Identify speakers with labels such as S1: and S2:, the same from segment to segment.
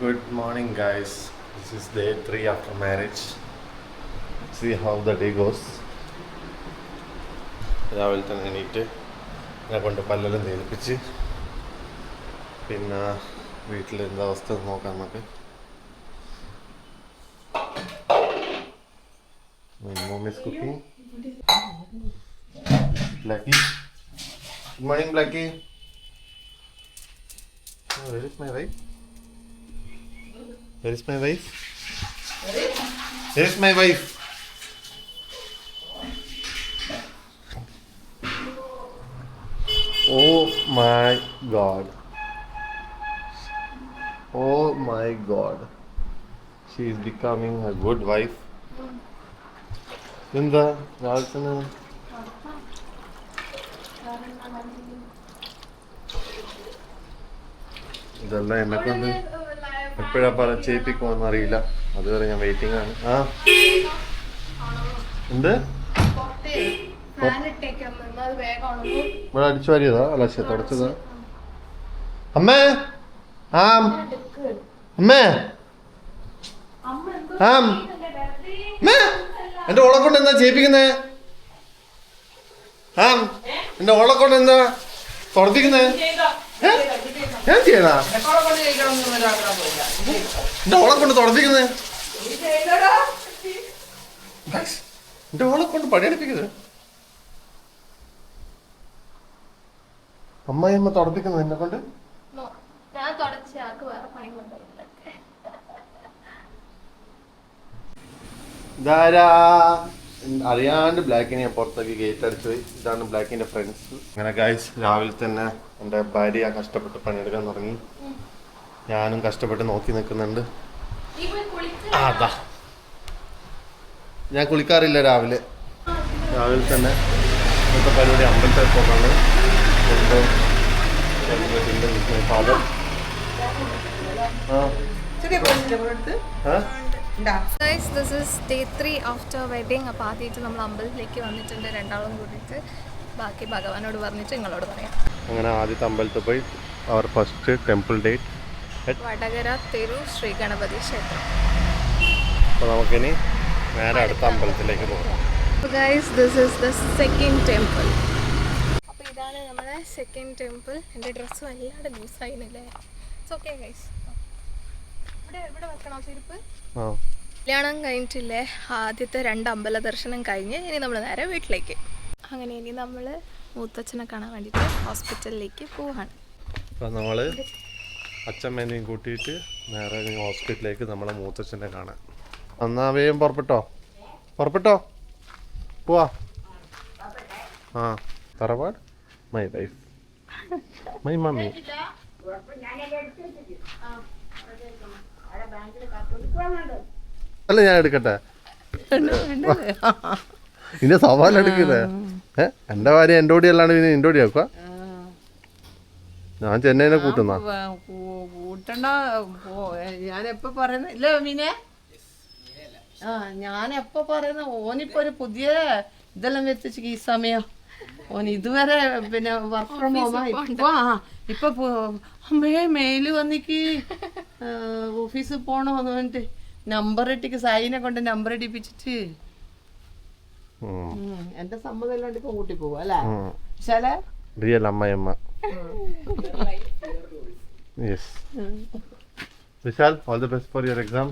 S1: Good morning, guys. This is day 3 after marriage. See how the day goes. രാവിലെ തന്നെ എണീറ്റ് എന്നെ കൊണ്ട് പല്ലെല്ലാം തേൽപ്പിച്ച് പിന്നെ വീട്ടിൽ എന്താ അവസ്ഥ നോക്കാം നമുക്ക്. My mom is cooking. Blackie. Good morning, Blackie. Oh, where is my wife? Where is my wife? Where is my wife? Oh my God. Oh my God. She is becoming a good wife. എന്താ രാവിലെ ഇതെല്ലാം എന്നെ കൊണ്ട് എപ്പോഴാ പല ചെയ്യിപ്പിക്കുമെന്ന് അറിയില്ല. അതുവരെ ഞാൻ വെയിറ്റിംഗ് ആണ്. ആ എന്ത് ഇവിടെ അടിച്ചു വാരിയതാ? അല്ല തുടച്ചതാ? അമ്മേ ആം അമ്മേ ആം എന്റെ ഓളെ കൊണ്ട് എന്താ ചെയ്യിപ്പിക്കുന്നേ? ആം എന്റെ ഓളെ കൊണ്ട് എന്താ തുടപ്പിക്കുന്നേ? ഞാൻ ചെയ്യണ എന്റെ ഓളെ കൊണ്ട് തുടപ്പിക്കുന്നേ? എന്റെ ഓളെ കൊണ്ട് പണിയെടുപ്പിക്കുന്നത്? അമ്മായിയമ്മ തുടപ്പിക്കുന്നത് എന്നെ കൊണ്ട്? അറിയാണ്ട് ബ്ലാക്കിനെ ഞാൻ പുറത്തേക്ക് ഗേറ്റ് അടിച്ചു പോയി. ഇതാണ് ബ്ലാക്കിന്റെ ഫ്രണ്ട്സ്. അങ്ങനെ ഗൈസ് രാവിലെ തന്നെ എൻ്റെ ഭാര്യ കഷ്ടപ്പെട്ട് പണിയെടുക്കാൻ തുടങ്ങി. ഞാനും കഷ്ടപ്പെട്ട് നോക്കി നിൽക്കുന്നുണ്ട്. അതാ ഞാൻ കുളിക്കാറില്ല രാവിലെ തന്നെ. ഇന്നത്തെ പരിപാടി അമ്പലത്തിൽ പോകാണ്. Father
S2: Guys, this is day 3 after wedding. അപ്പോൾ ആദ്യമായിട്ട് നമ്മൾ അമ്പലത്തിലേക്ക് വന്നിട്ടുണ്ട് രണ്ടാളും കൂടിയിട്ട്. ബാക്കി ഭഗവാനോട് പറഞ്ഞിട്ട് നിങ്ങളോട് പറയാം.
S1: അങ്ങനെ ആദ്യത്തെ അമ്പലത്തിൽ പോയി അവർ ഫസ്റ്റ് ടെമ്പിൾ ഡേറ്റ്
S2: വടകര തിരു ശ്രീ ഗണപതി ക്ഷേത്രം.
S1: അപ്പോൾ നമുക്കിനി നേരെ അടുത്ത അമ്പലത്തിലേക്ക് പോകാം.
S2: Guys, this is the second temple. അപ്പോൾ ഇതാണ് നമ്മുടെ സെക്കൻഡ് ടെമ്പിൾ. എൻ്റെ ഡ്രസ്സ് വല്ലാതെ ലൂസായില്ലേ? It's okay guys. ഇവിടെ വെക്കണം ചെരുപ്പ്. കല്യാണം കഴിഞ്ഞിട്ടില്ലേ, ആദ്യത്തെ 2 അമ്പല ദർശനം കഴിഞ്ഞ് ഇനി നമ്മൾ നേരെ വീട്ടിലേക്ക്. അങ്ങനെ ഇനി നമ്മൾ മൂത്തച്ഛനെ കാണാൻ വേണ്ടിയിട്ട് ഹോസ്പിറ്റലിലേക്ക് പോവാണ്.
S1: അപ്പോൾ നമ്മൾ അച്ഛമ്മേനെയും കൂട്ടിയിട്ട് നേരെ ഹോസ്പിറ്റലിലേക്ക് നമ്മളെ മൂത്തച്ഛനെ കാണാൻ. എന്നാ വേഗം പുറപ്പെട്ടോ പോവാ. ആ തറവാട് മൈ വൈഫ് മൈ മമ്മി. അല്ല ഞാൻ എടുക്കട്ടെ? ഇന്റെ സവാൽ എടുക്കുന്നേ. എന്റെ ഭാര്യ എന്റെ ഓടി അല്ലാണ്ട് പിന്നെ നിന്റെ ഓടി ആക്കുക. ഞാൻ ചെന്നൈനെ കൂട്ടണ്ട.
S3: ഞാനെപ്പോ പറയുന്ന ഇല്ല മീനെ. ഞാനെപ്പോ പറയുന്ന ഓനിപ്പോ ഒരു പുതിയ ഇതെല്ലാം വെച്ചു ഈ സമയം. ഓൻ ഇതുവരെ പിന്നെ വർക്ക് ഫ്രം ഹോം. ഇപ്പൊ അമ്മേ മെയില് വന്നിക്ക് ഓഫീസിൽ പോണോന്ന് പറഞ്ഞിട്ട് നമ്പർ ഇട്ടിക്ക് സായിനെ കൊണ്ട് നമ്പർ ഇടിപ്പിച്ചിട്ട് എന്റെ സമ്മതം ഇല്ലാണ്ട് ഇപ്പൊ കൂട്ടി പോവാ അല്ലേ ശാല?
S1: റിയൽ അമ്മയമ്മ. Yes. Vishal, all the best for your exam.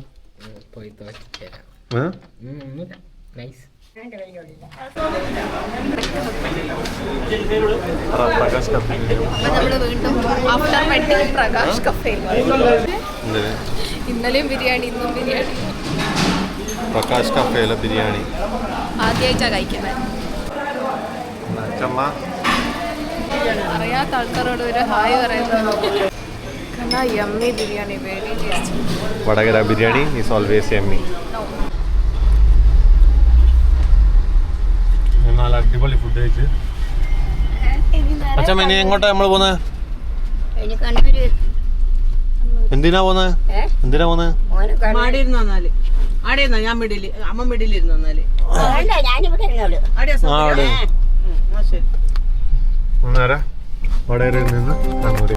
S4: Nice.
S1: Prakash cafe.
S2: അപ്പോൾ നമ്മൾ വീണ്ടും ആഫ്റ്റർ വെഡിങ് പ്രകാശ് കഫേയിൽ. ഇന്നലെയും ബിരിയാണി, ഇന്നും ബിരിയാണി.
S1: പ്രകാശ് കഫേയിലെ ബിരിയാണി
S2: ആദ്യമായിട്ടാണ് കഴിക്കുന്നത്. അറിയാത്ത ആൾക്കാരോട് ഒരു ഹായ് പറയുന്നത്. Yummy biryani, very tasty.
S1: Vadakara biryani is always yummy. നല്ല അടിപൊളി ഫുഡ് കഴിച്ച്. അച്ഛമ്മ ഇനി എങ്ങോട്ടാ നമ്മൾ പോകുന്നത്? എന്തിനാ പോകുന്നത്?
S3: ഞാൻ മിഡില്, അമ്മ മിഡിലിരുന്നു വന്നാല്.
S1: നേരെ വടകരയിൽ നിന്ന് കണ്ണൂര്.